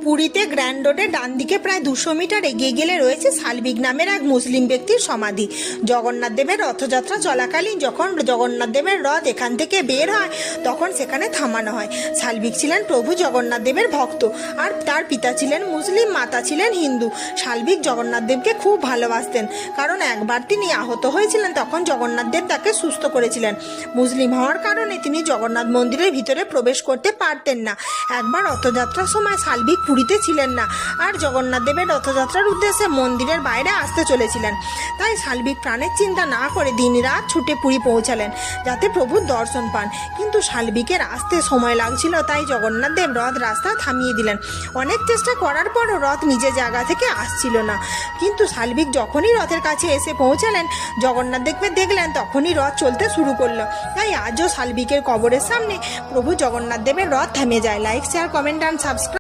পুরীতে গ্র্যান্ড রোডে ডান দিকে প্রায় 200 মিটার এগিয়ে গেলে রয়েছে শালবিক নামের এক মুসলিম ব্যক্তির সমাধি। জগন্নাথ দেবের রথযাত্রা চলাকালীন যখন জগন্নাথ দেবের রথ এখান থেকে বের হয় তখন সেখানে থামানো হয়। শালবিক ছিলেন প্রভু জগন্নাথ দেবের ভক্ত, আর তার পিতা ছিলেন মুসলিম, মাতা ছিলেন হিন্দু। শালবিক জগন্নাথ দেবকে খুব ভালোবাসতেন, কারণ একবার তিনি আহত হয়েছিলেন, তখন জগন্নাথ দেব তাকে সুস্থ করেছিলেন। মুসলিম হওয়ার কারণে তিনি জগন্নাথ মন্দিরের ভিতরে প্রবেশ করতে পারতেন না। একবার রথযাত্রার সময় শালবিক পুরীতে ছিলেন না, আর জগন্নাথ দেবের রথযাত্রার উদ্দেশ্যে মন্দিরের বাইরে আসতে চলেছিলেন। তাই শালবিক প্রাণের চিন্তা না করে দিনরাত ছুটে পুরী পৌঁছালেন যাতে প্রভুর দর্শন পান। কিন্তু শালবিকের আসতে সময় লাগছিল, তাই জগন্নাথ দেব রথ রাস্তা থামিয়ে দিলেন। অনেক চেষ্টা করার পরও রথ নিজের জায়গা থেকে আসছিল না। কিন্তু শালবিক যখনই রথের কাছে এসে পৌঁছালেন, জগন্নাথ দেবকে দেখলেন, তখনই রথ চলতে শুরু করলো। তাই আজও শালবিকের কবরের সামনে প্রভু জগন্নাথ দেবের রথ থেমে যায়। Like, share, comment and subscribe.